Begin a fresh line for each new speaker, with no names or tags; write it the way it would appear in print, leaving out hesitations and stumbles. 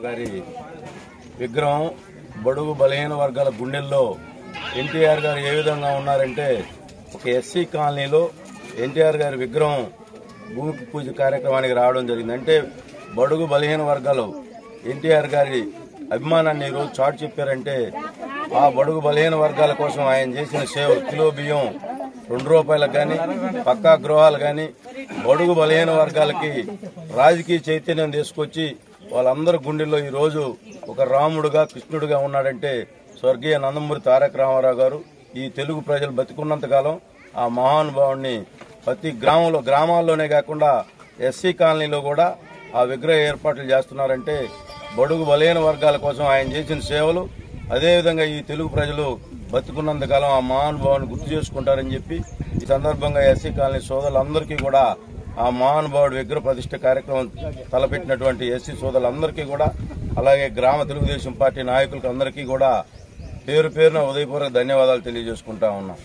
గారి విగ్రహం బడుగు బలహీన వర్గాల గుండెల్లో ఎన్టీఆర్ గారు ఏ విధంగా ఉన్నారంటే ఒక ఎస్సీ కాలనీలో ఎన్టీఆర్ గారి విగ్రహం భూమి పూజ కార్యక్రమానికి రావడం జరిగింది. అంటే బడుగు బలహీన వర్గాలు ఎన్టీఆర్ గారి అభిమానాన్ని ఈరోజు చాటు చెప్పారంటే ఆ బడుగు బలహీన వర్గాల కోసం ఆయన చేసిన సేవ కిలో బియ్యం ₹2 కానీ పక్కా గృహాలు కానీ బడుగు బలహీన వర్గాలకి రాజకీయ చైతన్యం తీసుకొచ్చి వాళ్ళందరి గుండెల్లో ఈరోజు ఒక రాముడుగా కృష్ణుడిగా ఉన్నాడంటే స్వర్గీయ నందమూరి తారక రామారావు గారు. ఈ తెలుగు ప్రజలు బతికున్నంతకాలం ఆ మహానుభావుడిని ప్రతి గ్రామాల్లోనే కాకుండా ఎస్సీ కాలనీలో కూడా ఆ విగ్రహ ఏర్పాట్లు చేస్తున్నారంటే బడుగు బలహీన వర్గాల కోసం ఆయన చేసిన సేవలు అదేవిధంగా ఈ తెలుగు ప్రజలు బతుకున్నంతకాలం ఆ మహానుభావుని గుర్తు చేసుకుంటారని చెప్పి ఈ సందర్భంగా ఎస్సీ కాలనీ సోదరులందరికీ కూడా ఆ మహానుభావుడి విగ్రహ ప్రతిష్ఠ కార్యక్రమం తలపెట్టినటువంటి ఎస్సీ సోదరులందరికీ కూడా అలాగే గ్రామ తెలుగుదేశం పార్టీ నాయకులకు అందరికీ కూడా పేరు పేరున ఉదయపూర్వక ధన్యవాదాలు తెలియజేసుకుంటా ఉన్నాం.